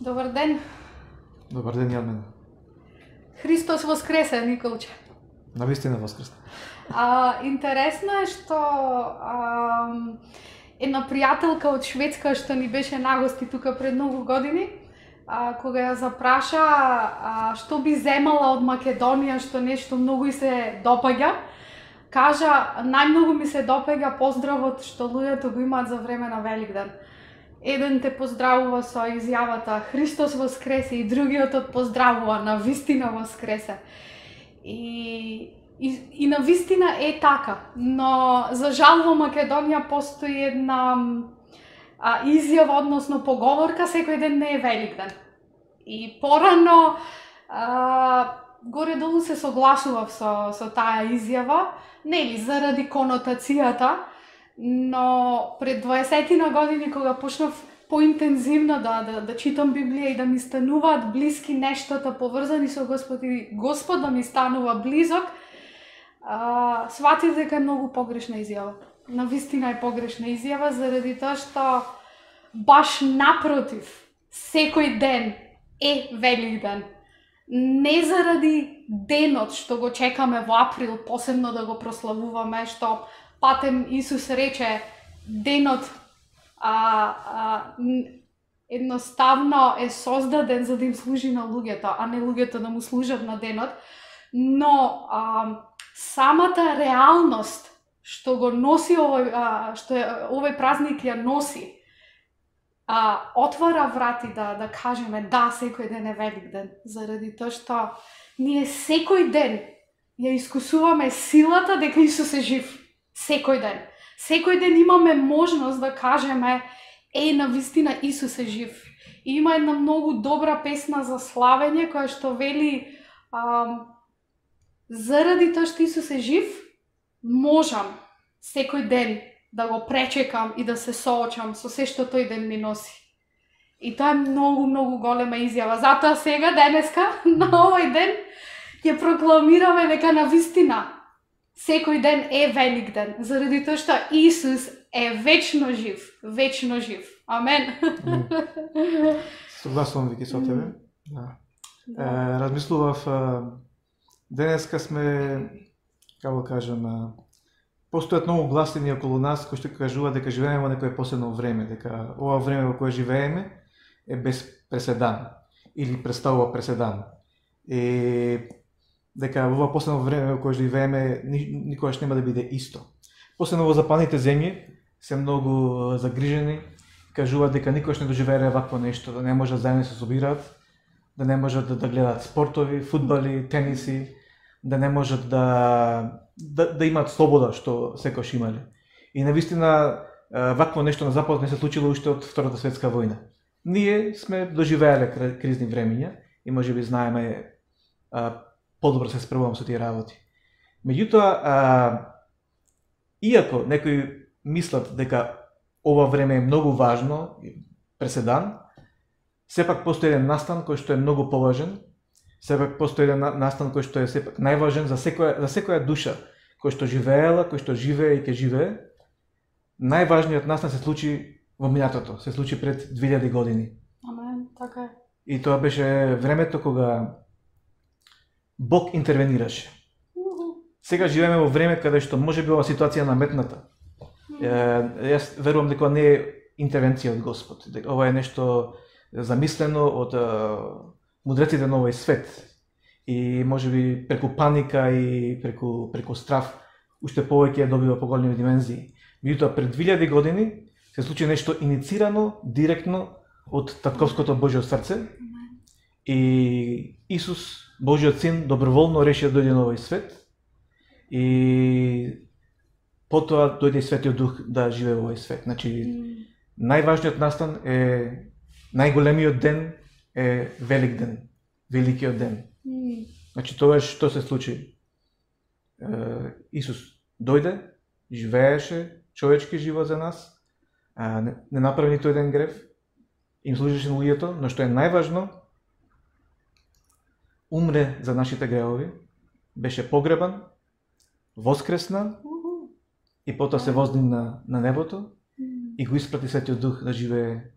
Добар ден. Добар ден, Јармен. Христос воскресе, Николче. Навистина воскресна. Интересно е што една пријателка од Шведска што ни беше нагости тука пред многу години, кога ја запраша што би земала од Македонија, што нешто многу и се допаѓа, кажа најмногу ми се допаѓа поздравот што луѓето го имаат за време на Великден. Еден те поздравува со изјавата Христос воскресе и другиот од поздравува навистина воскресе. И навистина е така, но за жал во Македонија постои една изјава, односно поговорка, секој ден не е Великден. И порано горе-долу се согласував со таа изјава, нели заради конотацијата, но пред 20 години кога почнав поинтензивно да читам Библија и да ми стануваат блиски нештата поврзани со Господ и Господ да ми станува близок, сватив дека е многу погрешна изјава. Навистина е погрешна изјава заради тоа што баш напротив, секој ден е Великден. Не заради денот што го чекаме во април, посебно да го прославуваме, што Патем Исус рече денот едноставно е создаден за да им служи на луѓето, а не луѓето да му служат на денот. Но самата реалност што го носи овој празник ја носи, отвара врати да кажеме да, секој ден е Великден, заради тоа што ние секој ден ја искусуваме силата дека Исус е жив. Секој ден. Секој ден имаме можност да кажеме навистина Исус е жив. И има една многу добра песна за славење која што вели заради тоа што Исус е жив, можам секој ден да го пречекам и да се соочам со се што тој ден ми носи. И тоа е многу, многу голема изјава. Затоа сега, денеска, на овој ден, ќе прокламираме дека навистина секој ден е Великден, заради тоа што Исус е вечно жив, вечно жив. Амен. Согласувам веќе со тебе. Да. Размислував, денеска сме, како кажам, постојат многу гласини околу нас кои што кажуваат дека живееме во некое посебно време, дека ова време во кое живееме е без преседан или представува преседан. И дека во ова посебно време во кое живееме никогаш нема да биде исто. Посебно во западните земји се многу загрижени, кажуваат дека никогаш не доживееле вакво нешто, да не можат заедно се собираат, да не можат да гледаат спортови, фудбали, тениси, да не можат да имаат слобода што секогаш имале. И навистина вакво нешто на запад не се случило уште од Втората светска војна. Ние сме доживеале кризни времиња и можеби знаеме подобро се справувам со тие работи. Меѓутоа, иако некои мислат дека ова време е многу важно, преседан, сепак постои еден настан кој што е многу поважен, сепак постои еден настан кој што е сепак најважен за секоја душа кој што живеела, кој што живее и ќе живее. Најважниот настан се случи во минатото, се случи пред 2000 години. Амен, така е. И тоа беше времето кога Бог интервенираше. Сега живееме во време каде што можеби ова ситуација наметната. Јас верувам дека не е интервенција од Господ. Ова е нешто замислено од мудреците на овој свет. И можеби преку паника и преку страф уште повеќе добива поголеми димензии. Меѓутоа пред 2000 години се случи нешто иницирано директно од татковското Божјо срце. И Исус, Божјиот син, доброволно реши да дојде на овој свет и потоа дојде Светиот Дух да живее во овој свет. Значи, најважниот настан е, најголемиот ден е Великден, Великиот ден. Значи, тоа што се случи. Исус дојде, живееше човечки живот за нас, не направи ниту еден грев, им служеше на луѓето, но што е најважно, умре за нашите гревови, беше погребан, воскресна и потоа се воздигна на небото и го испрати Светиот Дух да живее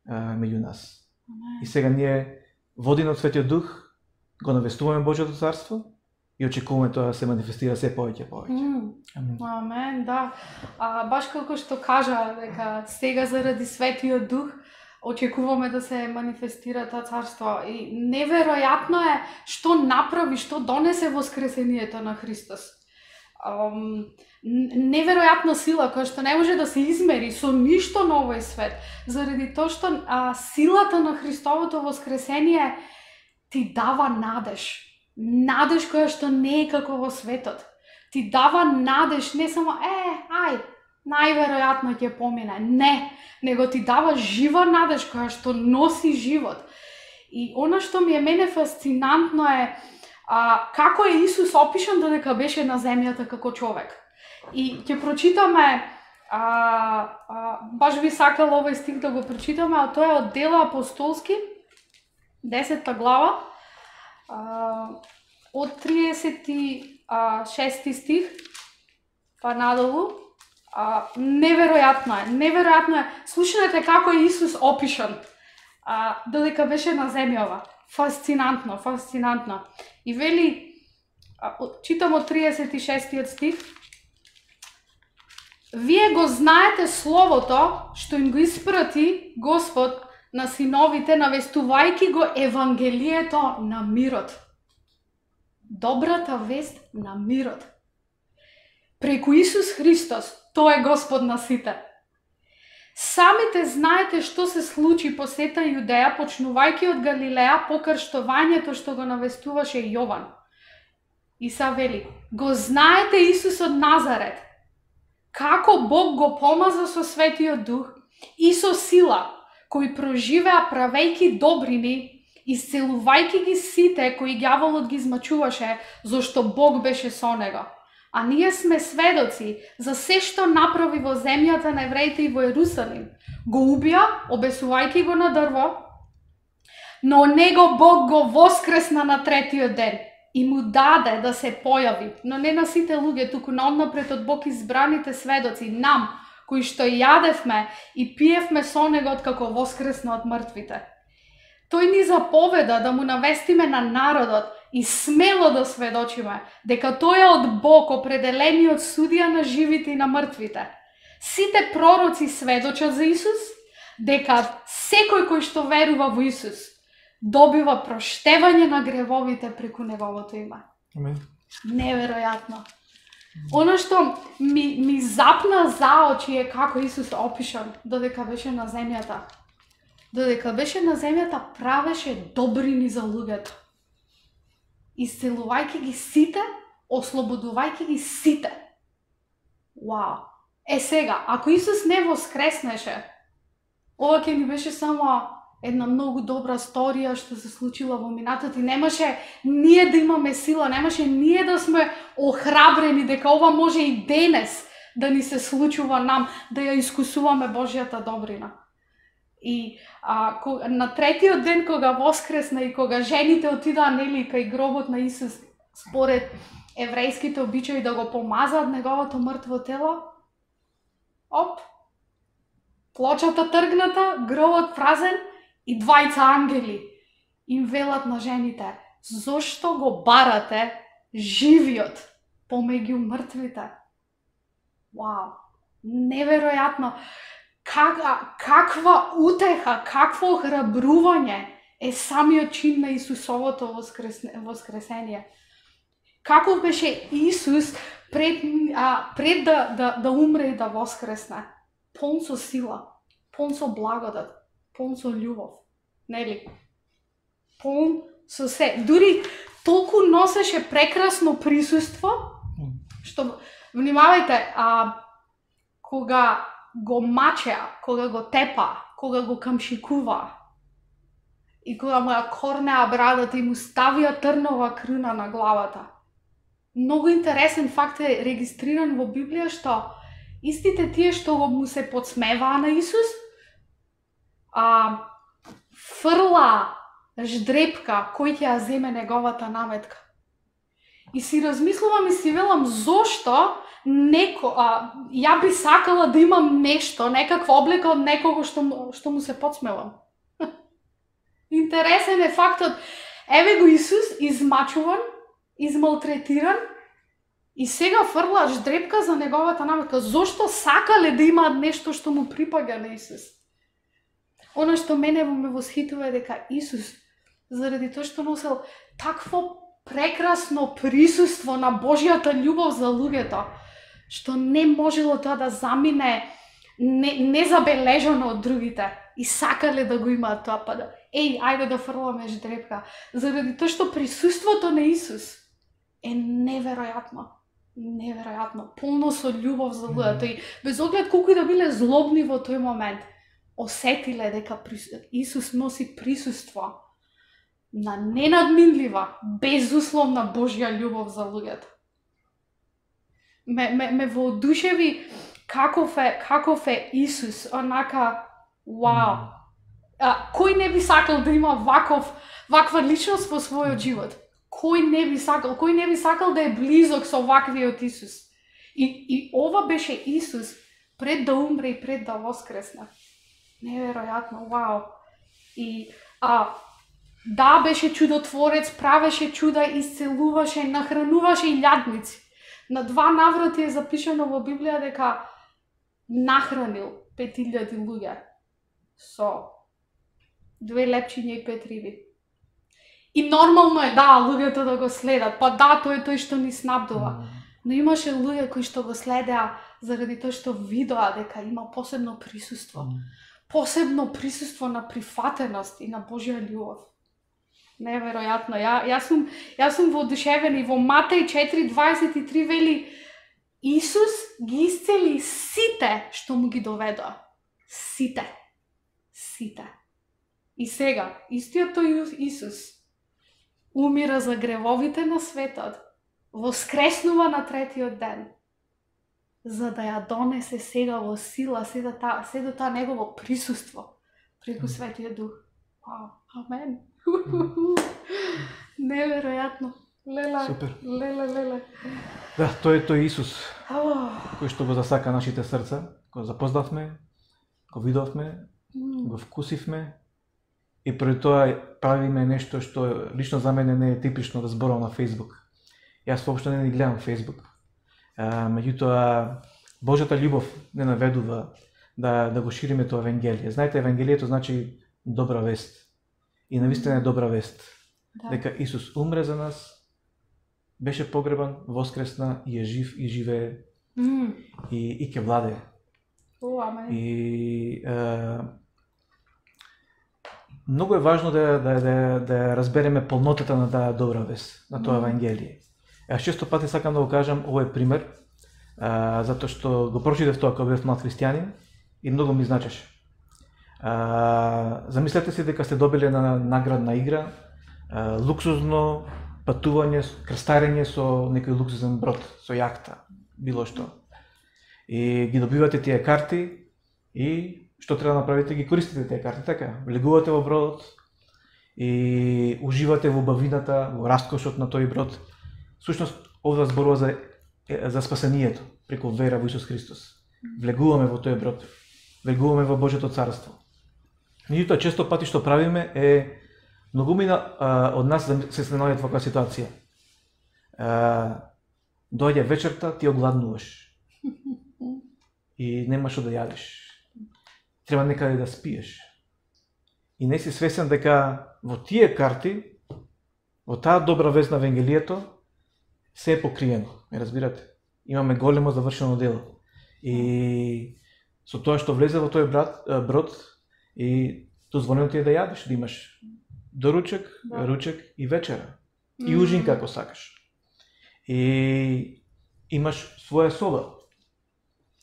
меѓу нас. И сега ние водени од Светиот Дух го навестуваме Божјото царство и очекуваме тоа да се манифестира се повеќе и повеќе. Амин. Амен, да. Баш како што кажа, дека сега заради Светиот Дух очекуваме да се манифестира тоа царство. И неверојатно е што направи, што донесе воскресението на Христос. Неверојатна сила која што не може да се измери со ништо на овој свет, заради тоа што силата на Христовото воскресение ти дава надеж. Надеж која што не е како во светот. Ти дава надеж, не само најверојатно ќе помине. Не, него ти дава жива надеж која што носи живот. И она што ми е мене фасцинантно е како е Исус опишан додека беше на земјата како човек. И ќе прочитаме, баш би сакала овој стих да го прочитаме, а тоа е од Дела апостолски, 10 глава, од 36 стих па надолу. Неверојатно е. Слушнете како е Исус опишан додека беше на земјава. Фасцинантно. И вели, читам од 36 стих, вие го знаете словото што им го испрати Господ на синовите, навестувајќи го евангелието на мирот. Добрата вест на мирот. Преку Исус Христос, тој е Господ на сите. Самите знаете што се случи по сета Јудеја, почнувајќи од Галилеја по крштувањето што го навестуваше Јован. И са вели, го знаете Исус од Назарет, како Бог го помаза со Светиот Дух и со сила, кој проживеа правејќи добрини, исцелувајќи ги сите кои ѓаволот ги измачуваше, зашто Бог беше со него. А ние сме сведоци за се што направи во земјата на евреите и во Ерусалим. Го убија, обесувајќи го на дрво, но него Бог го воскресна на третиот ден и му даде да се појави, но не на сите луѓе, туку на однапред од Бог избраните сведоци, нам, кои што јадевме и пиевме со него откако воскресна од мртвите. Тој ни заповеда да му навестиме на народот и смело да сведочиме дека тој е од Бог определениот судија на живите и на мртвите. Сите пророци сведочат за Исус дека секој кој што верува во Исус добива проштевање на гревовите преку неговото име. Амин. Неверојатно. Оно што ми запна за очи е како Исус опишан додека беше на земјата. Додека беше на земјата правеше добрини за луѓето. Исцелувајќи ги сите, ослободувајќи ги сите. Вау! Сега, ако Исус не воскреснеше, ова ќе ни беше само една многу добра сторија што се случила во минатото и немаше ние да имаме сила, немаше ние да сме охрабрени дека ова може и денес да ни се случува нам, да ја искусуваме Божјата добрина. И на третиот ден кога воскресна и кога жените отидаа нели кај гробот на Исус според еврејските обичаи да го помазаат неговото мртво тело, плочата тргната, гробот празен и двајца ангели им велат на жените: зошто го барате живиот помеѓу мртвите? Вау, неверојатно. Каква утеха, какво охрабрување е самиот чин на Исусовото воскресение. Каков беше Исус пред да умре и да воскресне? Пон со сила, пон со благодат, пон со љубов. Нели? Пон со се. Дури толку носеше прекрасно присуство, што, внимавајте, кога го мачеа, кога го тепа, кога го камшикува и кога му ја корнеа брадата и му ставија трнова круна на главата. Многу интересен факт е регистриран во Библија што истите тие што му се подсмеваа на Исус, фрла ждрепка кој ќе ја земе неговата наметка. И си размислувам и си велам зошто ја би сакала да имам нешто, некаква облека од некого што му се подсмевам. И интересен е фактот, еве го Исус измачуван, измалтретиран и сега фрлаш дрепка за неговата наметка. Зошто сакале да имаат нешто што му припага на Исус? Она што мене ме восхитува е дека Исус, заради тоа што носел такво прекрасно присуство на Божјата љубов за луѓето, што не можело тоа да замине незабележано од другите и сакале да го имаат тоа, па да, ајде да фрламе ждрепка, заради тоа што присуството на Исус е неверојатно, полно со љубов за луѓето и без оглед колку и да биле злобни во тој момент, осетиле дека Исус носи присуство на ненадминлива, безусловна Божја љубов за луѓето. Ме воодушеви каков е Исус, онака, вау. Кој не би сакал да има ваква личност во својот живот? Кој не би сакал да е близок со ваквиот Исус? И ова беше Исус пред да умре и пред да воскресне. Неверојатно, вау. И да, беше чудотворец, правеше чуда, исцелуваше, нахрануваше и лјадници. На 2 наврати е запишано во Библија дека нахранил 5000 луѓе со 2 лепчиња и 5 риби. И нормално е, да, луѓето да го следат, па да, тој е тој што ни снабдува. Но имаше луѓе кои што го следеа заради тоа што видоа дека има посебно присуство. Посебно присуство на прифатеност и на Божја љубов. Неверојатно. Јас сум воодушевен и во Матеј 4:23 вели Исус ги исцели сите што му ги доведоа. Сите. И сега, истиот тој Исус умира за гревовите на светот, воскреснува на 3-тиот ден, за да ја донесе сега во сила, се до таа негово присуство преку Светиот Дух. Амен. Неверојатно. Леле. Да, тој е тој Исус, кој што го засака нашите срца, го запознавме, го видовме, го вкусивме и пред тоа правиме нешто што лично за мене не е типично да зборувам на Facebook. Јас воопшто не гледам Facebook. Меѓутоа, Божјата љубов не наведува да го шириме тоа евангелие. Знаете, евангелието значи добра вест. И навистина е добра вест. Да. Дека Исус умре за нас, беше погребан, воскресна и е жив и живее и ќе владее. И многу е важно да разбереме полнотата на таа добра вест, на тоа евангелие. Јас често пати сакам да го кажам овој пример, затоа што го прочитав тоа кога бев млад христијанин и многу ми значеше. Замислете си дека сте добиле на наградна игра, луксузно патување, крстарење со некој луксузен брод, со јахта, било што. И ги добивате тие карти и што треба да направите, ги користите тие карти, така, влегувате во бродот и уживате во бавината, во раскошот на тој брод. Сушност, овде зборува за спасението преку вера во Исус Христос. Влегуваме во тој брод, влегуваме во Божјото царство. Меѓутоа, често пати што правиме е многумина од нас се наоѓаат во таква ситуација. Доаѓа вечерта, ти огладнуваш и немаш што да јадиш. Треба некаде да спиеш. И не си свесен дека во тие карти, во таа добра вест на евангелието, се е покриено. Ме разбирате? Имаме големо завршено дело. И со тоа што влезе во тој брод и дозволено ти е да јадеш, да имаш доручек, ручек и вечера. И ужин како сакаш. И имаш своја соба,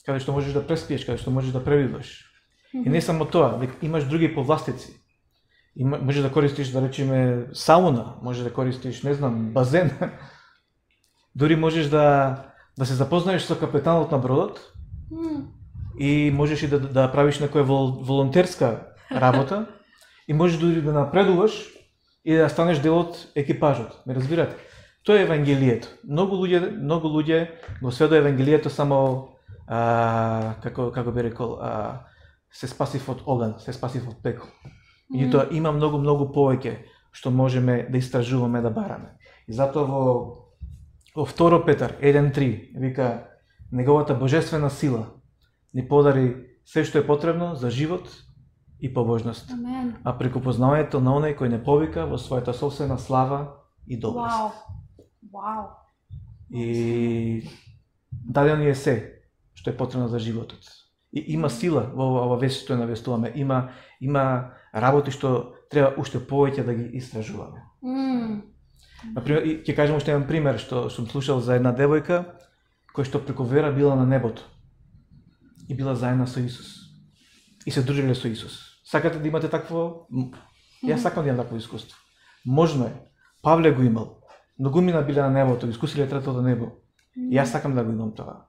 каде што можеш да преспиеш, каде што можеш да пребиваш. И не само тоа, имаш други повластици. Можеш да користиш, да речеме, сауна, можеш да користиш, не знам, базен. Дури можеш да се запознаеш со капетанот на бродот и можеш и да правиш некоја волонтерска работа и можеш дури да напредуваш и да станеш дел од екипажот. Ме разбирате? Тоа е евангелието. Многу луѓе го сведоа евангелието само како би рекол, се спасив од оган, се спасив од пекол. Меѓутоа има многу повеќе што можеме да истражуваме, да бараме. И затоа во 2 Петар 1:3 вика неговата божествена сила ни подари се што е потребно за живот и побожност. Амен. А преку познавањето на оној кој не повика во својата собствена слава и доброст. Вау. И даде ни е се што е потребно за животот. И има сила во ова вест што навестуваме. Има работи што треба уште повеќе да ги истражуваме. Например, ќе кажем уште еден пример што сум слушал за една девојка која што преку вера била на небото и била заедна со Исус. И се дружиле со Исус. Сакате да имате такво? Јас сакам да имам такво искуство. Можно е. Павле го имал. Многумина биле на небото, искусиле третото небо. И јас сакам да го имам тоа.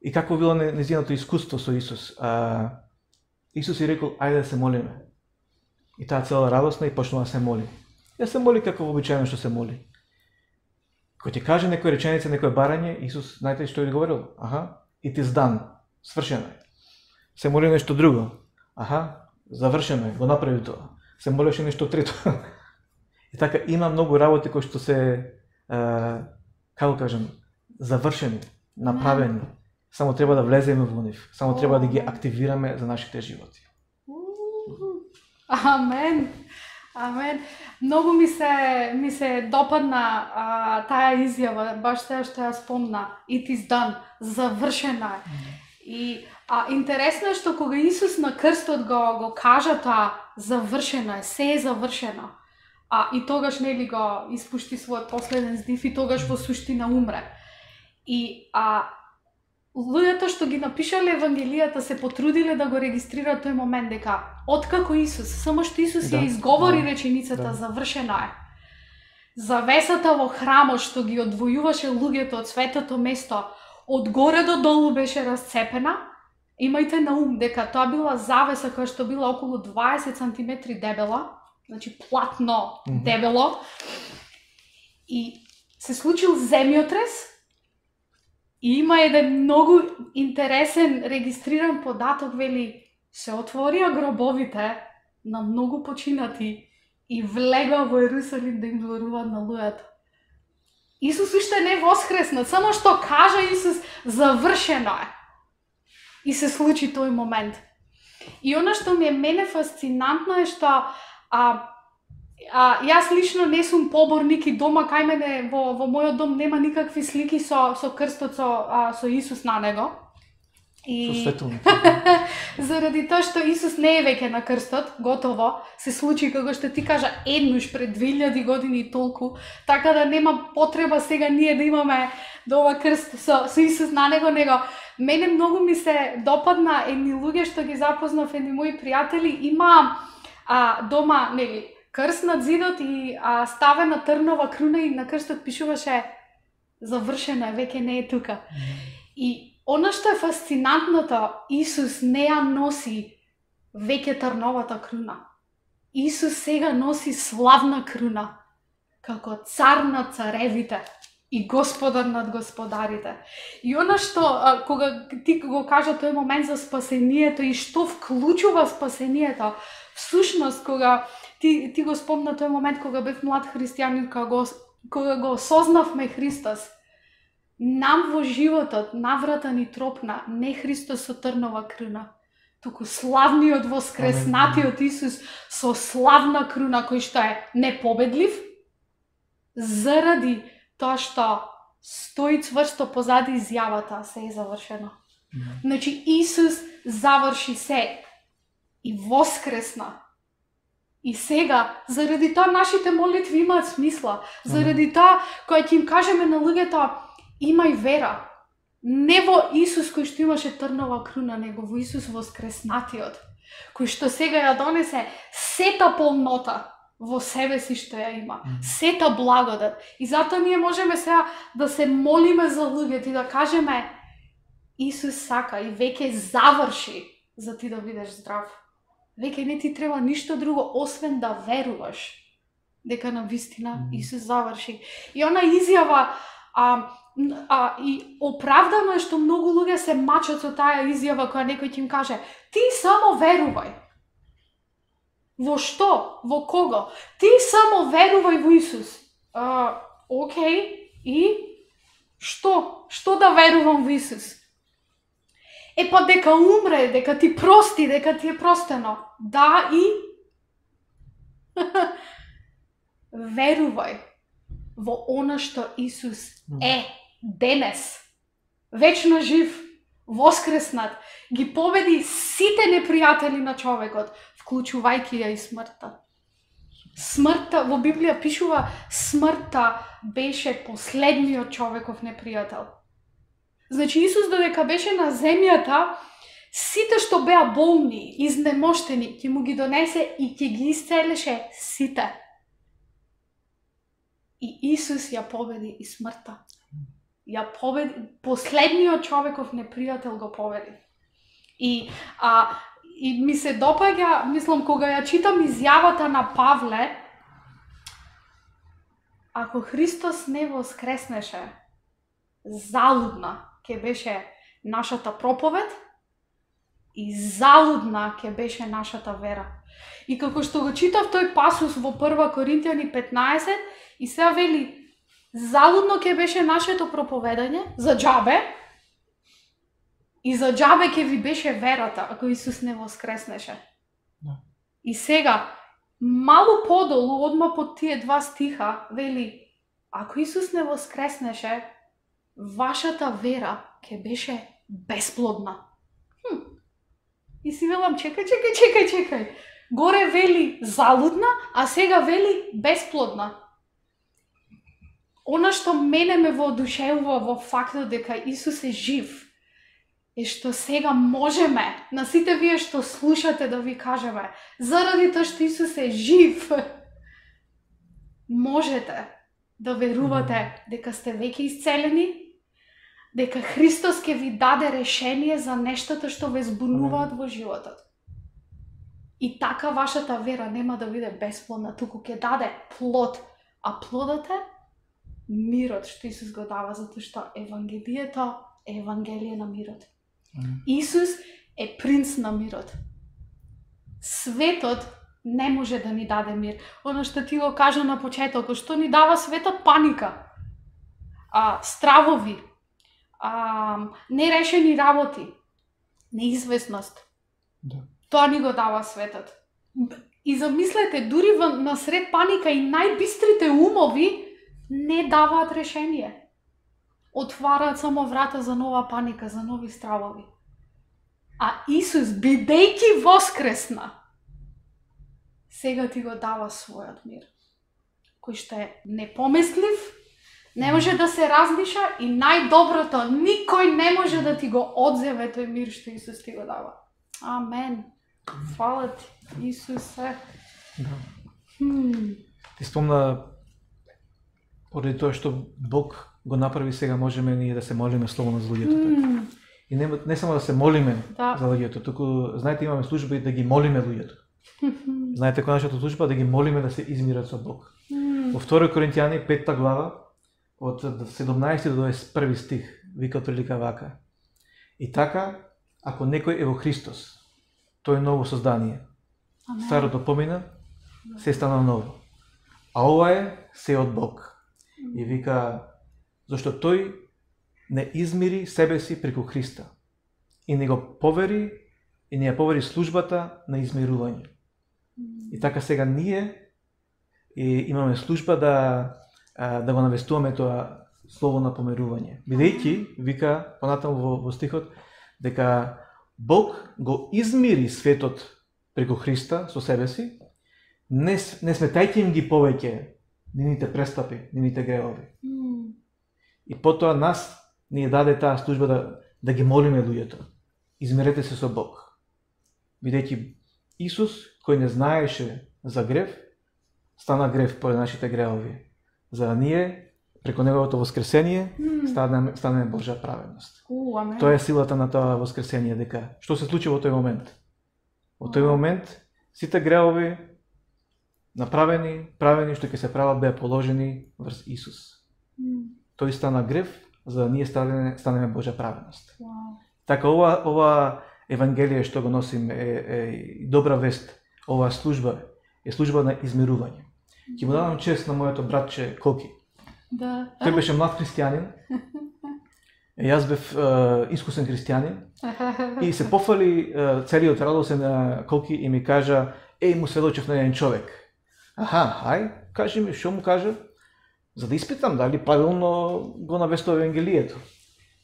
И какво било нејзиното искуство со Исус? Исус и рекол, ајде да се молиме. И таа цела радосна и почнува да се моли. Ја се моли како вообичаено што се моли. Кој ти каже некој реченица, некој барање, Исус, знаете што ја говорил? It is done. Свршено е. Се моли нешто друго. Завршено е, го направи тоа. Се молеше нешто трето. И така има многу работи кои што се како кажам, завршени, направени. Само треба да влеземе во нив. Само треба да ги активираме за нашите животи. Амен. Амен. Многу ми се допадна таа изјава, баш сега што ја спомна. It is done. Завршена е. И интересно е што кога Исус на крстот го кажа тоа, завршено е, се е завршено. И тогаш нели го испушти својот последен здив и тогаш во суштина умре. И луѓето што ги напишале Евангелијата се потрудиле да го регистрираат тој момент дека откако Исус, само што Исус ја изговори реченицата завршена е. Завесата во храмот што ги одвојуваше луѓето од светото место, од горе до долу беше расцепена. Имајте на ум дека тоа била завеса која што била околу 20 сантиметри дебела, значи платно дебело. И се случил земјотрес. И има еден многу интересен регистриран податок, вели, се отворија гробовите на многу починати и влегоа во Ерусалим да им зборуваат на луѓето. Исус уште не воскресна, само што кажа Исус, завршено е. И се случи тој момент. И она што ми е мене фасцинантно е што јас лично не сум поборник и дома кај мене во мојот дом нема никакви слики со крстот со Исус на него. И заради тоа што Исус не е веќе на крстот, готово, се случи како што ти кажа еднуш пред 2000 години и толку, така да нема потреба сега ние да имаме ова крст со Исус на него. Мене многу ми се допадна едни луѓе што ги запознав, едни мои пријатели, има дома, нели, крст над зидот и ставена трнова круна и на крстот пишуваше завршено е, веќе не е тука. И она што е фасцинантното, Исус не ја носи веќе трновата круна. Исус сега носи славна круна, како цар над царевите и господар над господарите. И она што, кога ти го кажа тој момент за спасението и што вклучува спасението, всушност, кога ти го спомна тој момент кога бев млад христијанин, кога го осознавме Христос, нам во животот наврата ни тропна не Христос со трнова круна, туку славниот воскреснатиот Исус со славна круна кој што е непобедлив, заради тоа што стои цврсто позади изјавата се е завршено. Значи Исус заврши се и воскресна. И сега, заради тоа нашите молитви имаат смисла, заради тоа кога ќе им кажеме на луѓето имај вера, не во Исус кој што имаше трнова круна, него во Исус воскреснатиот, кој што сега ја донесе сета полнота во себе си што ја има, сета благодат. И затоа ние можеме сега да се молиме за луѓето и да кажеме Исус сака и веќе заврши за ти да бидеш здрав. Веќе не ти треба ништо друго, освен да веруваш дека на вистина Исус заврши. И она изјава, и оправдано е што многу луѓе се мачат со таа изјава која некој ќе им каже, ти само верувај. Во што? Во кого? Ти само верувај во Исус. Окей, и што? Што да верувам во Исус? Па дека умре, дека ти прости, дека ти е простено. Да, и верувај во она што Исус е денес. Вечно жив, воскреснат, ги победи сите непријатели на човекот, вклучувајќи ја и смртта. Смртта, во Библија пишува, смртта беше последниот човеков непријател. Значи Исус додека беше на земјата, сите што беа болни, изнемоштени, ќе му ги донесе и ќе ги исцелеше сите. И Исус ја победи и смртта. Ја победи, последниот човеков непријател го победи. И ми се допаѓа, мислам, кога ја читам изјавата на Павле, ако Христос не воскреснеше, залудна ќе беше нашата проповед и залудна ќе беше нашата вера. И како што го читав тој пасус во 1 Коринтијани 15, и сега вели, залудно ќе беше нашето проповедање за џабе, и за џабе ќе ви беше верата, ако Исус не воскреснеше. И сега, малу подолу, одма под тие 2 стиха, вели, ако Исус не воскреснеше, вашата вера ќе беше бесплодна. И си велам, чекај. Горе вели залудна, а сега вели бесплодна. Она што мене ме воодушевува во фактот дека Исус е жив, е што сега можеме, на сите вие што слушате, да ви кажеме, заради тоа што Исус е жив, можете да верувате дека сте веќе исцелени, дека Христос ќе ви даде решение за нештото што ве збунуваат во животот. И така вашата вера нема да биде бесплодна, туку ќе даде плод, а плодот е мирот што Исус го дава, затоа што Евангелието е Евангелие на мирот. Исус е принц на мирот. Светот не може да ни даде мир. Оно што ти го кажа на почетокот, што ни дава светот? Паника, стравови, нерешени работи, неизвестност. Тоа ни го дава светот. И замислете, дури насред паника и најбистрите умови не даваат решение. Отвараат само врата за нова паника, за нови стравови. А Исус, бидејќи воскресна, сега ти го дава својот мир, кој што е непомислив, не може да се размиша и најдоброто, никој не може да ти го одземе тој мир што Исус ти го дава. Амен. Фала ти, Исусе. Ти спомна, поради тоа што Бог го направи, сега можеме ние да се молиме слободно за луѓето. И не само да се молиме за луѓето, туку, знаете, имаме служба и да ги молиме луѓето. Знаете, која нашата служба да ги молиме да се измират со Бог. Во 2 Коринтијани 5 глава, од 17 до 21 стих, вика прилика вака. И така, ако некој е во Христос, тој е ново создание. Старото помина, се стана ново. А ова е се од Бог. И вика, зашто тој не измири себе си преку Христа и не го повери и не ја повери службата на измирување. И така сега ние имаме служба да го навестуваме тоа слово на помирување. Бидејќи, вика понатаму во стихот, дека Бог го измири светот преку Христа со себе си, не сметајќи им ги повеќе нивните престапи, нивните гревови. И потоа нас ни даде таа служба да ги молиме луѓето. Измерете се со Бог. Бидејќи Исус, кој не знаеше за грев, стана грев по нашите гревови. За да ние, преку неговото воскресение, станеме Божја праведност. Тоа е силата на тоа воскресение, дека што се случи во тој момент? Во тој момент сите гревови направени, правени што ќе се прават, беа положени врз Исус. Тој стана грев, за да ние станеме Божја праведност. Така ова Евангелие што го носим е добра вест оваа служба е служба на измирување. Ќе му дадам чест на моето братче Коки. Да. Тој беше млад христијанин. Јас бев искусен христијанин и се пофали целиот радосен на Коки и ми кажа: "Еј, му сведочев на еден човек." Аха, ај, кажи ми, што му кажа? За да испитам дали правилно го навестува Евангелието.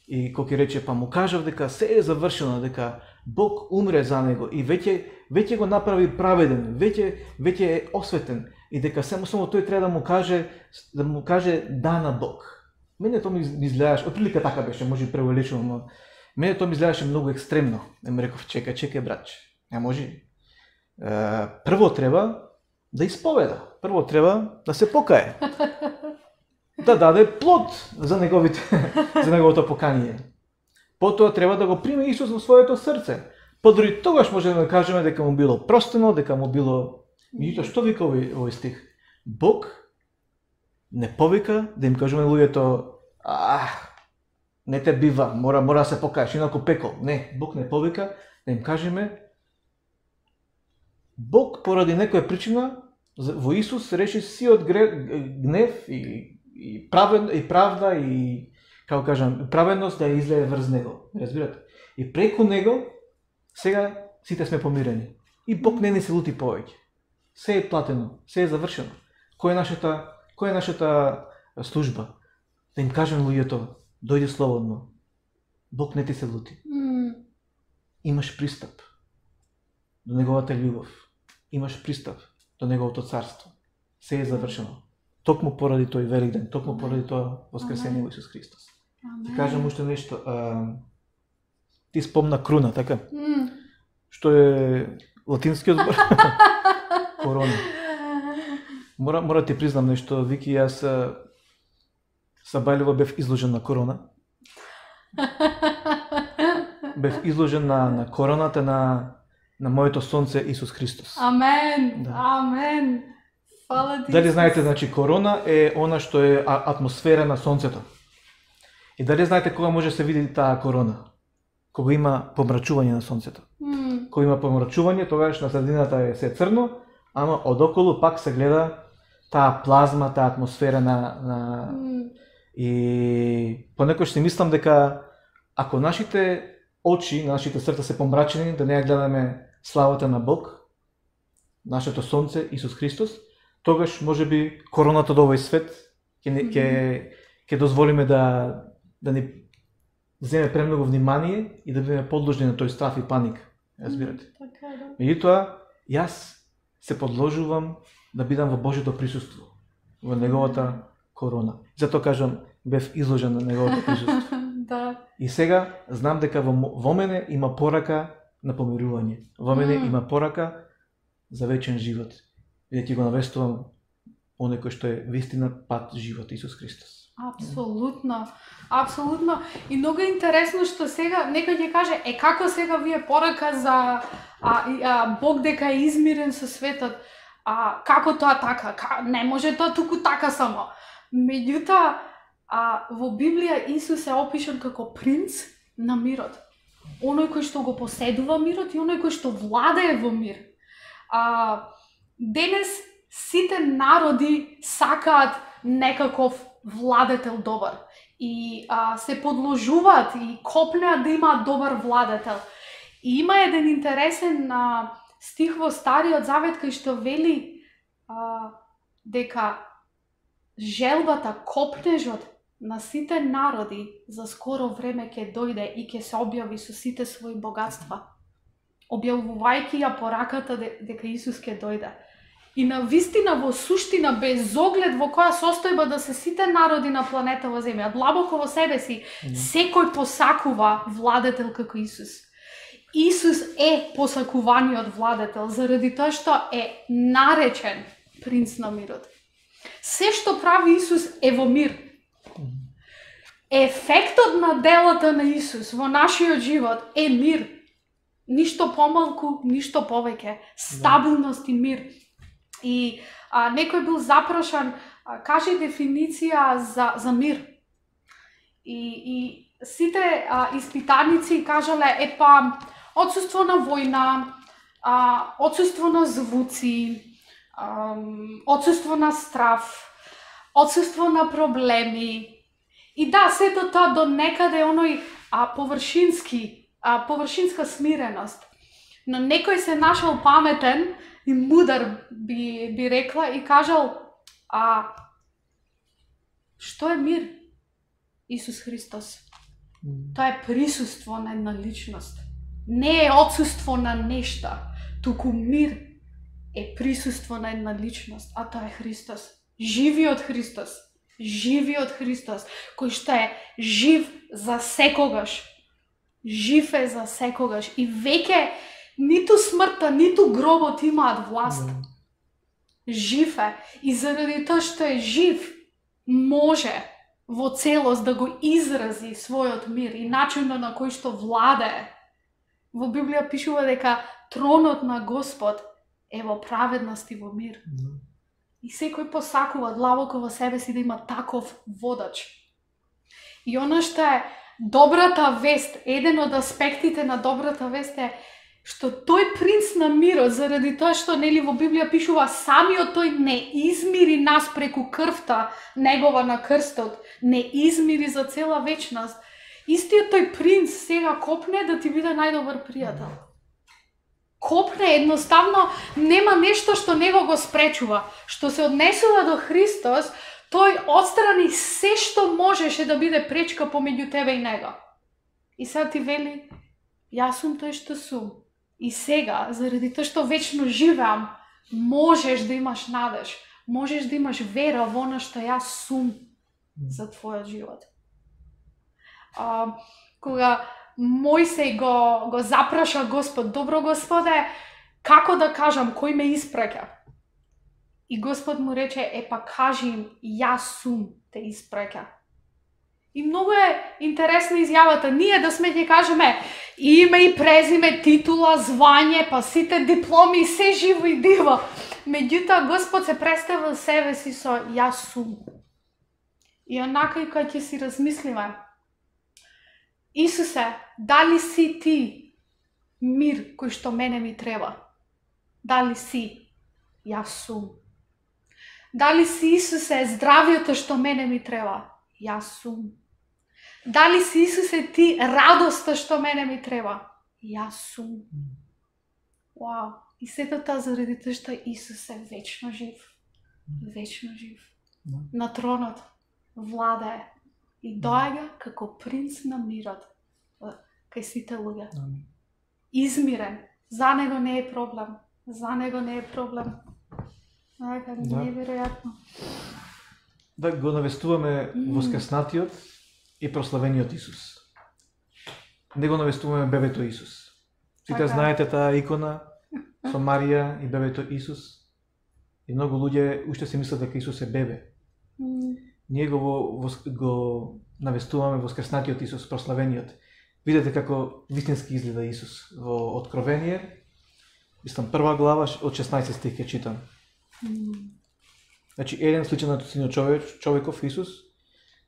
И Коки рече: "Па му кажав дека се е завршено, дека Бог умре за него и веќе го направи праведен, веќе е осветен и дека само тој треба да му каже да на Бог." Мене тоа ми изгледаше, отприлика така беше, може и преувеличено, но мене тоа ми изгледаше многу екстремно. Не ми реков: "Чекај, братче, не може. Прво треба да исповеда, прво треба да се покае, да даде плод за неговото покаяние. Потоа треба да го приме Исус во своето срце. Подори тогаш може да кажеме дека му било простено, дека му било..." Меѓутоа, што вика овој стих? Бог не повика да им кажеме луѓето: "Не те бива, мора да се покаеш, инаку пекол." Не, Бог не повика да им кажеме. Бог поради некоја причина во Исус реши сиот гнев и правда и, како кажам, праведност да ја излее врз него. Разбирате? И преку него сега сите сме помирени. И Бог не ни се лути повеќе. Се е платено, се е завршено. Која е нашата служба? Да им кажем луѓето: "Дојди слободно. Бог не ти се лути. Имаш пристап до неговата љубов. Имаш пристап до неговото царство. Се е завршено." Токму поради тој велик ден, токму поради тоа воскресение во Исус Христос. Ти кажам уште нешто. Ти спомна круна, така? Што е латинскиот збор? Корона. Мора ти признам нешто, Вики, јас Сабајлева бев изложен на корона. Бев изложен на короната на моето сонце Исус Христос. Амен. Да. Амен. Фала ти. Дали знаете, значи корона е она што е атмосфера на сонцето. И дали знаете кога може да се види таа корона? Кога има помрачување на сонцето. Кога има помрачување, тогаш на средината е се црно, ама одоколу пак се гледа таа плазма, таа атмосфера на И понекогаш си мислам дека ако нашите очи, нашите срца се помрачени, да не ја гледаме славата на Бог, нашето сонце Исус Христос, тогаш можеби короната од овој свет ќе дозволиме да ни земе премногу внимание и да бидеме подложни на тој страх и паника. Разбирате? Меѓутоа, јас се подложувам да бидам во Божјото присуство, во неговата корона. Затоа кажам, бев изложен на неговото присуство. Да. И сега знам дека во мене има порака на помирување. Во мене има порака за вечен живот. И да ќе го навестувам оној кој што е вистина пат живот, Исус Христос. Апсолутно. Апсолутно. И многу интересно што сега некој ќе каже: како сега вие порака за Бог дека е измирен со светот? Како тоа така? Не може тоа туку така само. Меѓутоа, во Библија Исус е опишан како принц на мирот. Оној кој што го поседува мирот и оној кој што владее во мир. Денес сите народи сакаат некаков владетел добар и се подложуваат и копнеат да имаат добар владетел. И има еден интересен стих во Стариот Завет кај што вели дека желбата, копнежот на сите народи за скоро време ќе дојде и ќе се објави со сите своји богатства, објавувајќи ја пораката дека Исус ќе дојде. И на вистина, во суштина, без оглед во која состојба да се сите народи на планетава Земја, длабоко во себе си, секој посакува владетел како Исус. Исус е посакуваниот владетел, заради тоа што е наречен принц на мирот. Се што прави Исус е во мир. Ефектот на делата на Исус во нашиот живот е мир. Ништо помалку, ништо повеќе. Стабилност и мир. И некој бил запрашан, кажи дефиниција за мир. И сите испитаници кажале, отсуство на војна, отсуство на звуци, отсуство на страв, отсуство на проблеми. И да, сето тоа до некаде оној површинска смиреност. Но некој се нашол паметен и мудар би рекла и кажал, што е мир? Исус Христос. Тоа е присуство на една личност. Не е отсуство на нешта, туку мир е присуство на една личност, а тоа е Христос. Живиот Христос. Живиот Христос, кој што е жив за секогаш. Жив е за секогаш. И веќе ниту смртта, ниту гробот имаат власт. Жив е. И заради тоа што е жив, може во целост да го изрази својот мир и начинот на кој што владее. Во Библија пишува дека тронот на Господ е во праведност и во мир. И секој посакува длабоко во себе си да има таков водач. И она што е добрата вест, еден од аспектите на добрата вест е што тој принц на мирот, заради тоа што нели во Библија пишува самиот тој не измири нас преку крвта негова на крстот, не измири за цела вечност. Истиот тој принц сега копне да ти биде најдобар пријател. Копне, едноставно нема нешто што него го спречува. Што се однесува до Христос, тој отстрани се што можеше да биде пречка помеѓу тебе и него. И сега ти вели, јас сум тој што сум. И сега, заради тоа што вечно живеам, можеш да имаш надеж, можеш да имаш вера во она што јас сум за твојот живот. Кога Мојсей го запраша Господ, добро Господе, како да кажам, кој ме испраќа? И Господ му рече, па кажи им, јас сум те испраќа. И многу е интересна изјавата. Ние да сме ќе кажеме име и презиме, титула, звање, па сите дипломи, се живо и диво. Меѓутоа Господ се представил себе си со јас сум. И онака и кога ќе си размислиме, Исусе, дали си ти мир кој што мене ми треба? Дали си? Јас сум. Дали си, Исусе, здравието што мене ми треба? Јас сум. Дали си, Исусе, ти радоста што мене ми треба? Јас сум. Вау! И сето тоа заради тоа што Исус е вечно жив. Вечно жив. На тронот владее. И доаѓа како принц на мирот кај сите луѓе. Измирен. За него не е проблем. За него не е проблем. Неверојатно. Да го навестуваме воскреснатиот и прославениот Исус. Не го навестуваме бебето Исус. Сите знаете таа икона со Марија и бебето Исус. И многу луѓе уште си мислат дека Исус е бебе. Ние го навестуваме воскреснатиот Исус, прославениот. Видете како вистински изгледа Исус во Откровение. Мислам, 1 глава од 16 стих ќе читам. Значи, еден сличен на синот човеков Исус,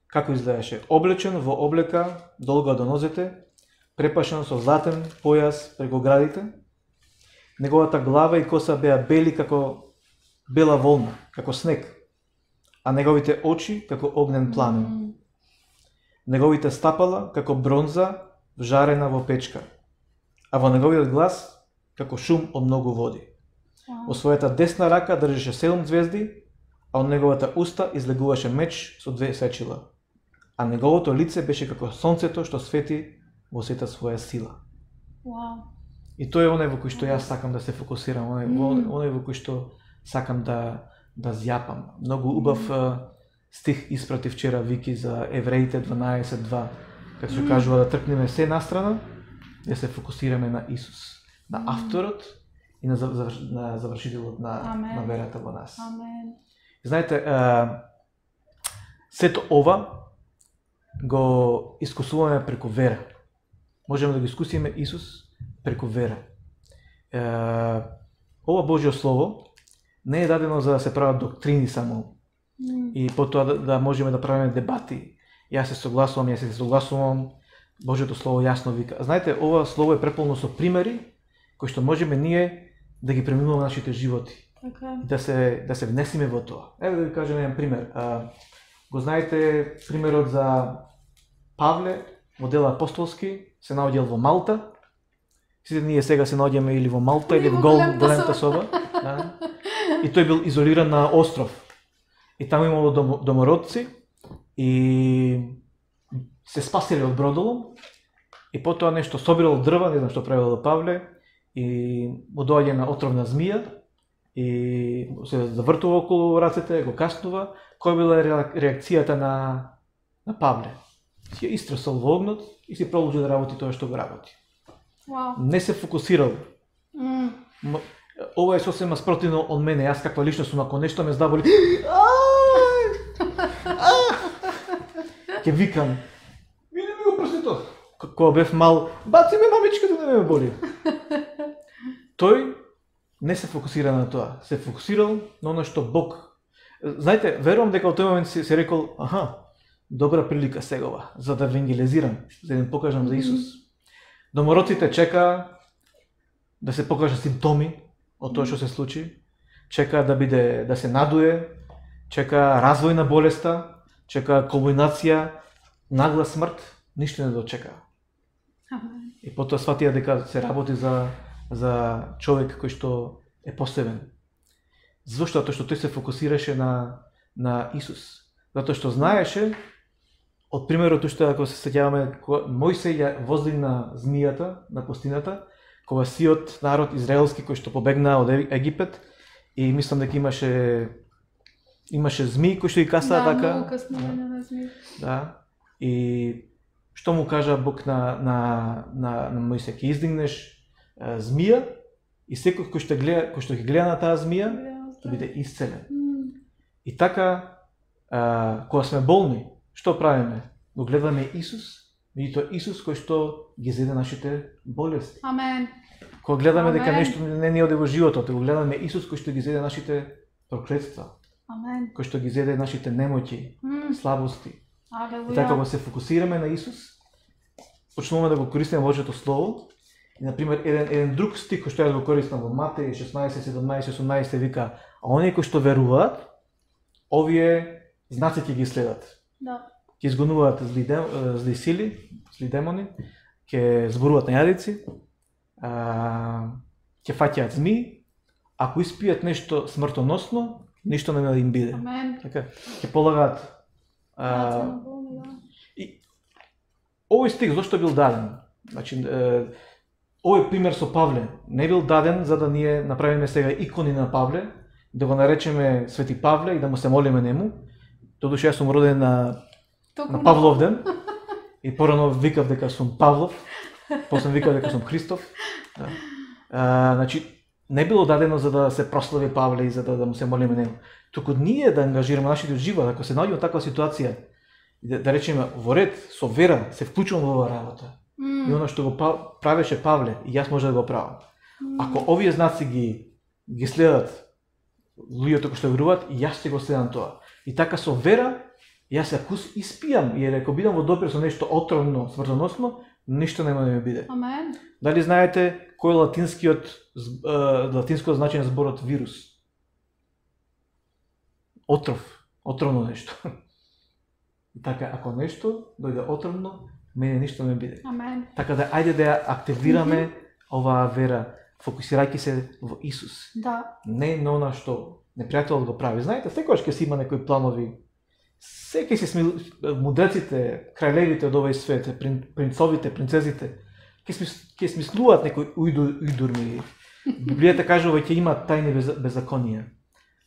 како изгледаше? Облечен во облека, долга до нозете, препашен со златен појас преку градите. Неговата глава и коса беа бели како бела волна, како снег, а неговите очи како огнен пламен. Неговите стапала како бронза вжарена во печка, а во неговиот глас како шум од многу води. Во својата десна рака држеше 7 звезди, а од неговата уста излегуваше меч со 2 сечила. А неговото лице беше како сонцето што свети во сета своја сила. И тоа е оној во кој што јас сакам да се фокусирам, оној во кој што сакам да зјапам. Многу убав стих испрати вчера Вики за Евреите 12:2, като што кажува да тркнеме се настрана, да се фокусираме на Исус, на авторот и на завршителот на верата во нас. Знаете, сето ова го искусуваме преку вера. Можеме да го искусиме Исус преку вера. Ова Божјо Слово не е дадено за да се прават доктрини само и потоа да можеме да правиме дебати. Јас се согласувам, Божјото Слово јасно вика. Знаете, ова Слово е преполно со примери кои што можеме ние да ги преминуваме нашите животи. Така. Да се внесиме во тоа. Еве да ви кажем еден пример. Го знаете примерот за Павле во дела апостолски, се наоѓал во Малта. Сите ние сега се наоѓаме или во Малта или во големата соба. Да. И тој бил изолиран на остров. И таму имало домородци и се спасиле од бродолом. И потоа нешто собирал дрва, не знам што правил Павле, и му доаѓа на отровна змија и се завртува околу рацете, го каснува. Која била реакцијата на Павле? Си ја истресал во огнот и си продолжи да работи тоа што го работи. Wow. Не се фокусирал. Ова е сосема спротивно од мене. Јас каква личност сум, ако нешто ме здаболи, ќе викам, мине ми го прстито. Кога бев мал, баци ме мамичка да не ме боли. Тој не се фокусира на тоа. Се фокусирал на оно што Бог. Знаете, верувам дека во тој момент се рекол, добра прилика сегова, за да евангелизирам, за да им покажам за Исус. Домородците чека да се покажат симптоми од тоа што се случи, чека да се надуе, чека развој на болеста, чека кулминација, нагла смрт, ништо не дочека. И потоа сватија дека се работи за човек кој што е посебен. Зошто? Затоа што тој се фокусираше на Исус. Затоа што знаеше, од примерот што ако се сеќаваме, Мојсей ја воздигна змијата на пустината, кога сиот народ израелски кој што побегна од Египет, и мислам дека имаше змии кои што ги касаа така. Многу късно на змии. Да. И што му кажа Бог на Мојсей? Ќе издигнеш змија и секој кој што ќе гледа на таа змија, да биде исцелен. И така, кога сме болни, што правиме? Го гледаме Исус, меѓутоа Исус кој што ги зеде нашите болести. Амен. Кога гледаме дека нешто не ни оде во животот, го гледаме Исус кој што ги зеде нашите проклетства. Амен. Кој што ги зеде нашите немоќи, слабости. Алелуја. И така кога се фокусираме на Исус, почнуваме да го користиме Божјото слово. И на пример еден друг стих кој што ја го користам во Матеј 16, 17, 18 вика: а оние кои што веруваат, овие знаци ќе ги следат. Да. Ќе изгонуваат зли сили, зли демони, ќе зборуваат на јазици, ќе фаќаат змии, ако испијат нешто смртоносно, ништо нема да им биде. Амен. Така, ќе полагаат. И овој стих зошто бил даден? Значи, овој пример со Павле не бил даден за да ние направиме сега икони на Павле, да го наречеме Свети Павле и да му се молиме нему. Тодоше јас сум роден на Павловден и порано викав дека сум Павлов, после викав дека сум Христов. Да. Значи, не било дадено за да се прослави Павле и за да му се молиме нему. Туку ние да ангажираме нашите живот, ако се наоѓаме во таква ситуација, да речеме во ред со вера се вклучувам во оваа работа. И оно што го правеше Павле, и јас може да го правам. Ако овие знаци ги следат луѓето кои што веруваат, и јас ќе го следам тоа. И така со вера, јас ако испијам и ако бидам во допир со нешто отровно, смртоносно, ништо нема да ми биде. Амен. Дали знаете кој е латинското значење на зборот вирус? Отровно нешто. И така, ако нешто дојде отровно, мене ништо не биде. Амен. Така да ајде да ја активираме оваа вера, фокусирајќи се во Исус. Да. Не на она што непријателот го прави. Знаете, секогаш ќе си има некои планови. Секој се мудреците, краљевите од овој свет, принцовите, принцезите, ќе смислуваат некои ујдурми. Библијата кажува ќе има тајни беззаконија.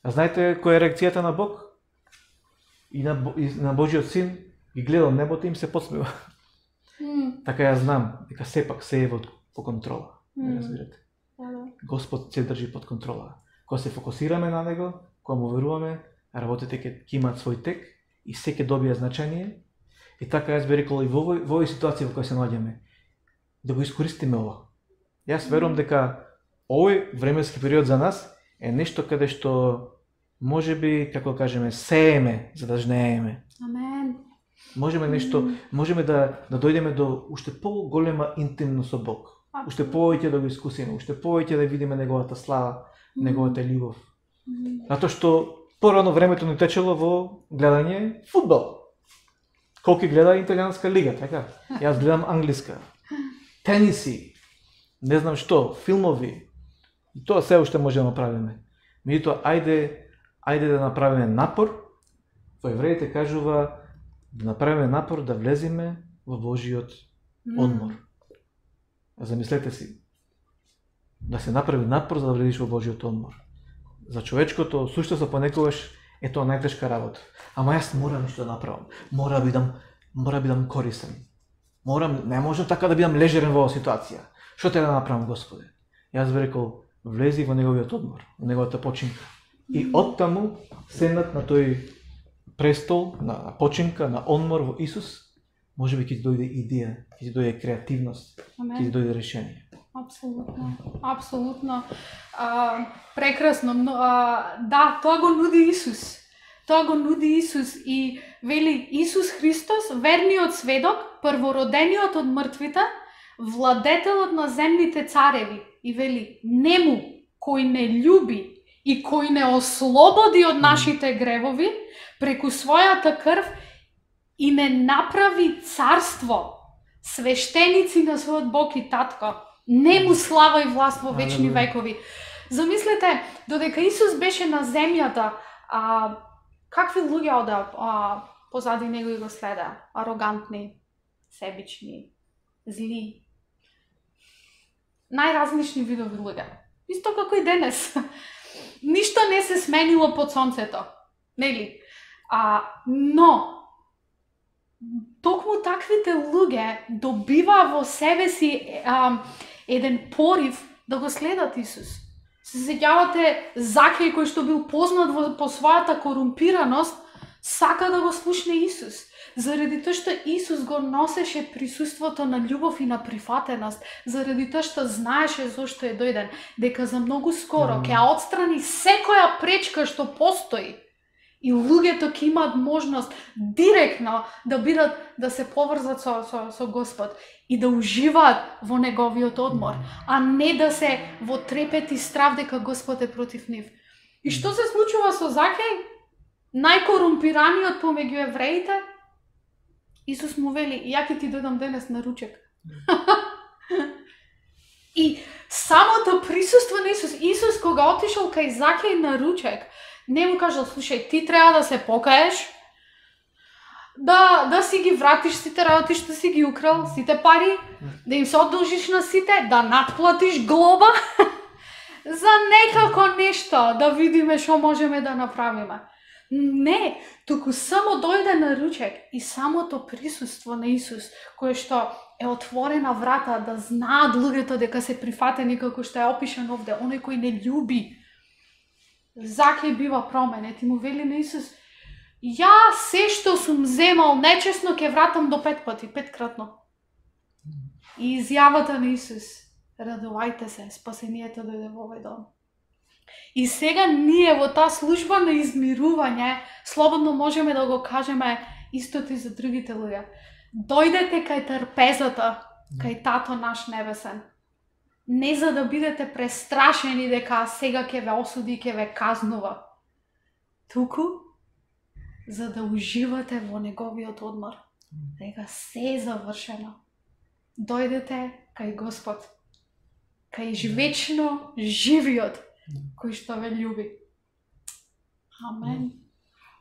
А знаете која е реакцијата на Бог? И на Божиот син ги гледа небото и им се подсмева. Така ја знам дека сепак се е во контрола. Разбирате? Господ се држи под контрола. Кога се фокусираме на него, кога му веруваме, работите ќе имаат свој тек и се ќе добија значење. И така јас би рекол и во овој ситуација во која се наоѓаме, да го искористиме ова. Јас верувам дека овој временски период за нас е нешто каде што можеби, како кажеме, сееме за да жнееме. Амен. Можеме да дојдеме до уште поголема интимност со Бог. уште повеќе да го искусиме, уште повеќе да видиме неговата слава, неговата љубов. Затоа што порано времето ни течело во гледање фудбал. Колки гледа италијанска лига, така? Јас гледам англиска. Тениси, не знам што, филмови. И тоа се уште може да направиме. Меѓутоа, ајде да направиме напор. Во Евреите кажува да направиме напор да влеземе во Божиот одмор. Замислете си. Да се направи напор за да влезеш во Божиот одмор. За човечкото суштество понекогаш е тоа најтешка работа. Ама јас морам нешто да направам. Мора да бидам корисен. Не можам така да бидам лежерен во оваа ситуација. Што треба да направам, Господе? Јас би рекол, влези во неговиот одмор, во неговата починка. И оттаму седнат на тој престол, на починка, на одмор во Исус, можеби ќе ти дојде идеја, ќе ти дојде креативност, ќе ти дојде решение. Апсолутно, апсолутно. Прекрасно. Да, тоа го нуди Исус. Тоа го нуди Исус и вели Исус Христос, верниот сведок, првородениот од мртвите, владетелот на земните цареви. И вели, нему кој не љуби и кој не ослободи од нашите гревови, преку својата крв и не направи царство, свештеници на својот Бог и Татко, нему слава и власт во вечни векови. Замислете, додека Исус беше на земјата, какви луѓе ода позади него го следа? Арогантни, себични, зли. Најразлични видови луѓе. Исто како и денес. Ништо не се сменило под сонцето. Нели? Но токму таквите луѓе добива во себе си еден порив да го следат Исус. Се сеќавате Закеј кој што бил познат по својата корумпираност, сака да го слушне Исус. Заради тоа што Исус го носеше присуството на љубов и на прифатеност, заради тоа што знаеше зошто е дојден, дека за многу скоро ќе отстрани секоја пречка што постои. И луѓето ќе имаат можност директно да се поврзат со Господ и да уживаат во неговиот одмор, а не да се во трепет и страв дека Господ е против нив. И што се случува со Закеј? Најкорумпираниот помеѓу евреите? Исус му вели, ја ќе ти дојдам денес на ручек. И самото присуство на Исус кога отишол кај Закеј на ручек, не му кажал, слушај, ти треба да се покаеш, да си ги вратиш сите работи што си ги украл, сите пари, да им се одолжиш на сите, да надплатиш глоба, за некако нешто, да видиме што можеме да направиме. Не, туку само дојде на ручек и самото присуство на Исус, кое што е отворена врата да знаат луѓето дека се прифатени како што е опишан овде, оној кој не љуби. Закеј бива променет и му вели на Исус, ја се што сум земал нечесно ќе вратам до 5 пати, 5-кратно. И изјавата на Исус, радувајте се, спасението дојде во овој дом. И сега ние во таа служба на измирување, слободно можеме да го кажеме истото и за другите луѓе. Дојдете кај трпезата, кај Тато наш небесен. Не за да бидете престрашени дека сега ќе ве осуди и ќе ве казнува. Туку за да уживате во неговиот одмор. Дека се е завршено. Дојдете кај Господ. Кај вечно живиот кој што ве љуби. Амен.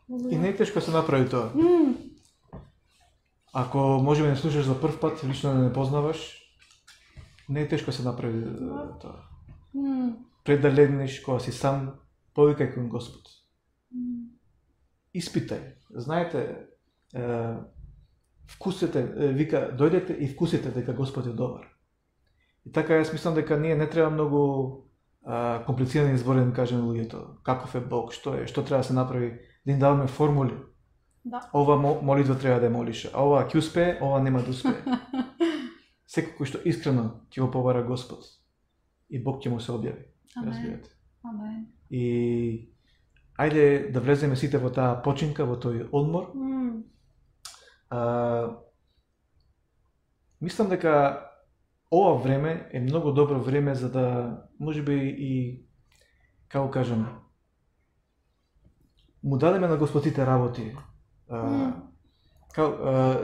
И не е тешко се направи тоа. Ако може да не слушаш за прв пат, лично да не познаваш, не е тешко се направи тоа. Пред да легнеш, кога си сам, повикај кон Господ. Испитај. Знаете, вкусете, вика, дојдете и вкусите дека Господ е добар. И така јас мислам дека ние не треба многу комплицирани избори да им кажеме луѓето каков е Бог, што треба да се направи, да им даваме формули. Да. Ова молитва треба да ја молиш, а ова ќе успее, ова нема да успее. Секој кој што искрено ќе го побара Господ и Бог ќе му се објави. Разбирате. Амен. И ајде да влеземе сите во таа починка, во тој одмор. Мислам дека ова време е многу добро време за да, можеби и, како кажам, му дадеме на Господ сите работи.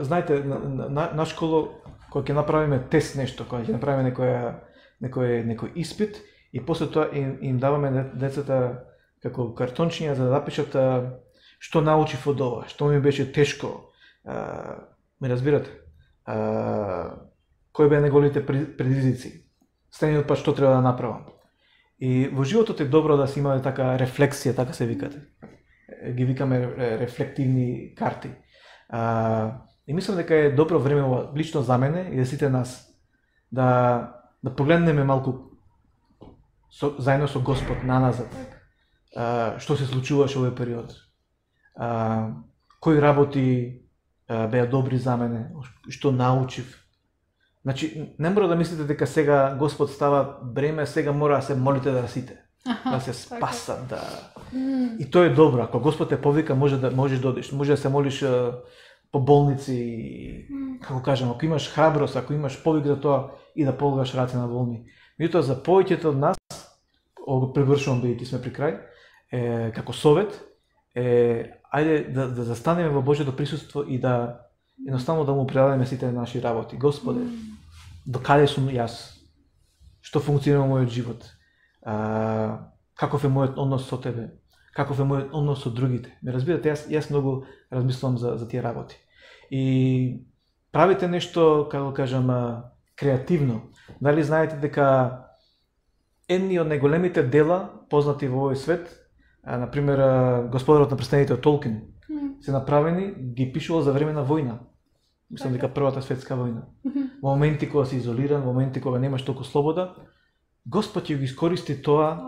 Знаете, на школа, кога ќе направиме тест нешто, кога ќе направиме некој испит, и после тоа им даваме децата како картончиња за да напишат што научив од ова, што ми беше тешко. Ме разбирате? Кои беа неговите предизвици? Следниот пат што треба да направам? И во животот е добро да се имаме така рефлексија, така се викате. Ги викаме рефлективни карти. И мислам дека е добро време лично за мене и за сите нас да погледнеме малку заедно со Господ наназад. Што се случуваше овој период? Кои работи беа добри за мене? Што научив? Значи, не мора да мислите дека сега Господ става бреме, сега мора да се молите да сите. Да се спасат, да. И тоа е добро. Ако Господ те повика, можеш да одиш, може да се молиш по болници, како кажам, ако имаш храброст, ако имаш повик за тоа и да полагаш раце на болни. Меѓутоа за повеќето од нас, го превршувам бидејќи сме при крај, како совет, ајде да застанеме во Божјото присуство и да едноставно да му предадеме сите наши работи. Господе, докаде сум јас? Што функционира во мојот живот? Каков е мојот однос со тебе? Каков е мојот однос со другите? Ме разбирате, јас многу размислувам за тие работи. И правите нешто, како кажам, креативно. Дали знаете дека едни од најголемите дела познати во овој свет, например Господарот на прстените од Толкин, се направени, ги пишувал за време на војна. Мислам дека Првата светска војна. Во моменти кога си изолиран, во моменти кога немаш толку слобода, Господ ќе го искористи тоа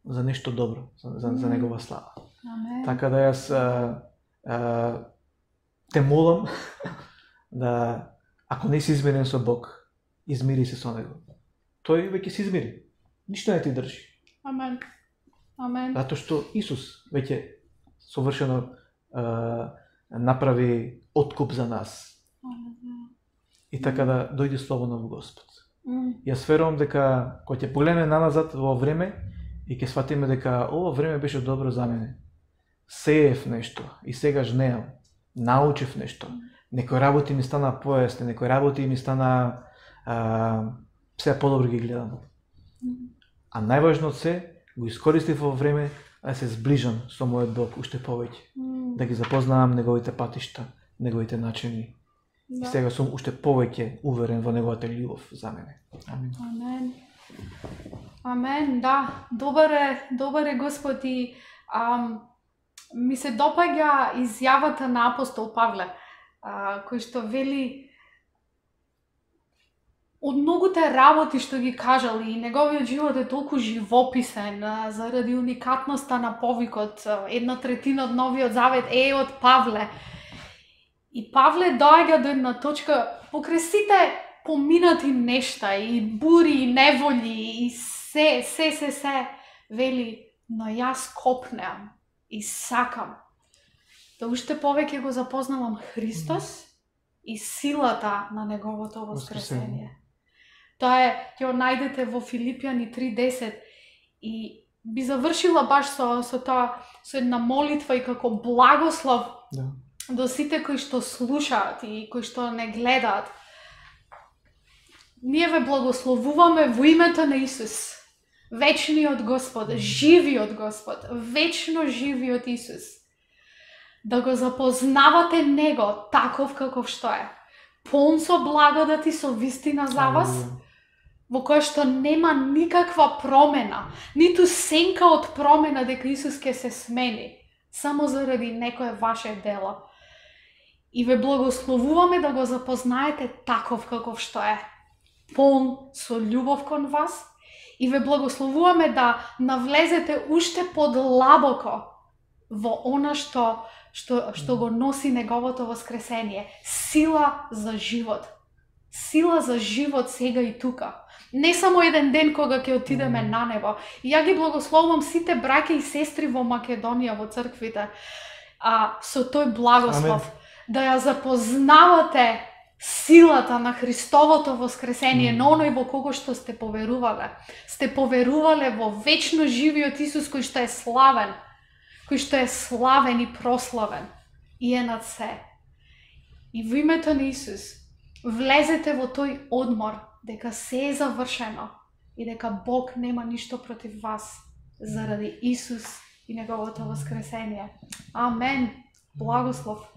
за нешто добро, за негова слава. Така да јас те молам да, ако не си измирен со Бог, измири се со Него. Тој веќе се измири. Ништо не ти држи. Амен. Амен. Затоа што Исус веќе совршено направи откуп за нас. И така да дојде слободно во Господ. Јас верувам дека кога ќе погледнеме наназад во време и ќе сватиме дека ова време беше добро за мене. Сеев нешто и сега жнеам. Научив нешто. Некои работи ми стана појасни, некои работи ми стана се подобро ги гледам. А најважно од се го искористив во време да се зближам со мојот Бог уште повеќе. Да ги запознавам неговите патишта, неговите начини. И сега сум уште повеќе уверен во неговата љубов за мене. Амин. Амен. Амен, да. Добар е Господ и ми се допаѓа изјавата на апостол Павле, кој што вели од многуте работи што ги кажал и неговиот живот е толку живописен заради уникатноста на повикот. 1/3 од Новиот Завет е од Павле. И Павле доаѓа до една точка покрај сите поминати нешта и бури и неволји и се вели, но јас копнеам и сакам да уште повеќе го запознавам Христос и силата на неговото воскресение. Тоа ќе го најдете во Филипјани 3:10 и би завршила баш со тоа, со една молитва и како благослов до сите кои што слушаат и кои што не гледаат. Ние ве благословуваме во името на Исус, вечниот Господ, живиот Господ, вечно живиот Исус. Да го запознавате Него таков каков што е. Полн со благодат и со вистина за вас, во која што нема никаква промена, ниту сенка од промена дека Исус ќе се смени, само заради некое ваше дело. И ве благословуваме да го запознаете таков каков што е, полн со љубов кон вас, и ве благословуваме да навлезете уште подлабоко во она што го носи неговото воскресение. Сила за живот. Сила за живот сега и тука. Не само еден ден кога ќе отидеме на небо. И ја ги благословувам сите браќа и сестри во Македонија, во црквите, со тој благослов. Амен. Да ја запознавате силата на Христовото воскресение, на оној во кого што сте поверувале. Сте поверувале во вечно живиот Исус кој што е славен, и прославен и е над се. И во името на Исус влезете во тој одмор дека се е завршено и дека Бог нема ништо против вас заради Исус и неговото воскресение. Амен. Благослов.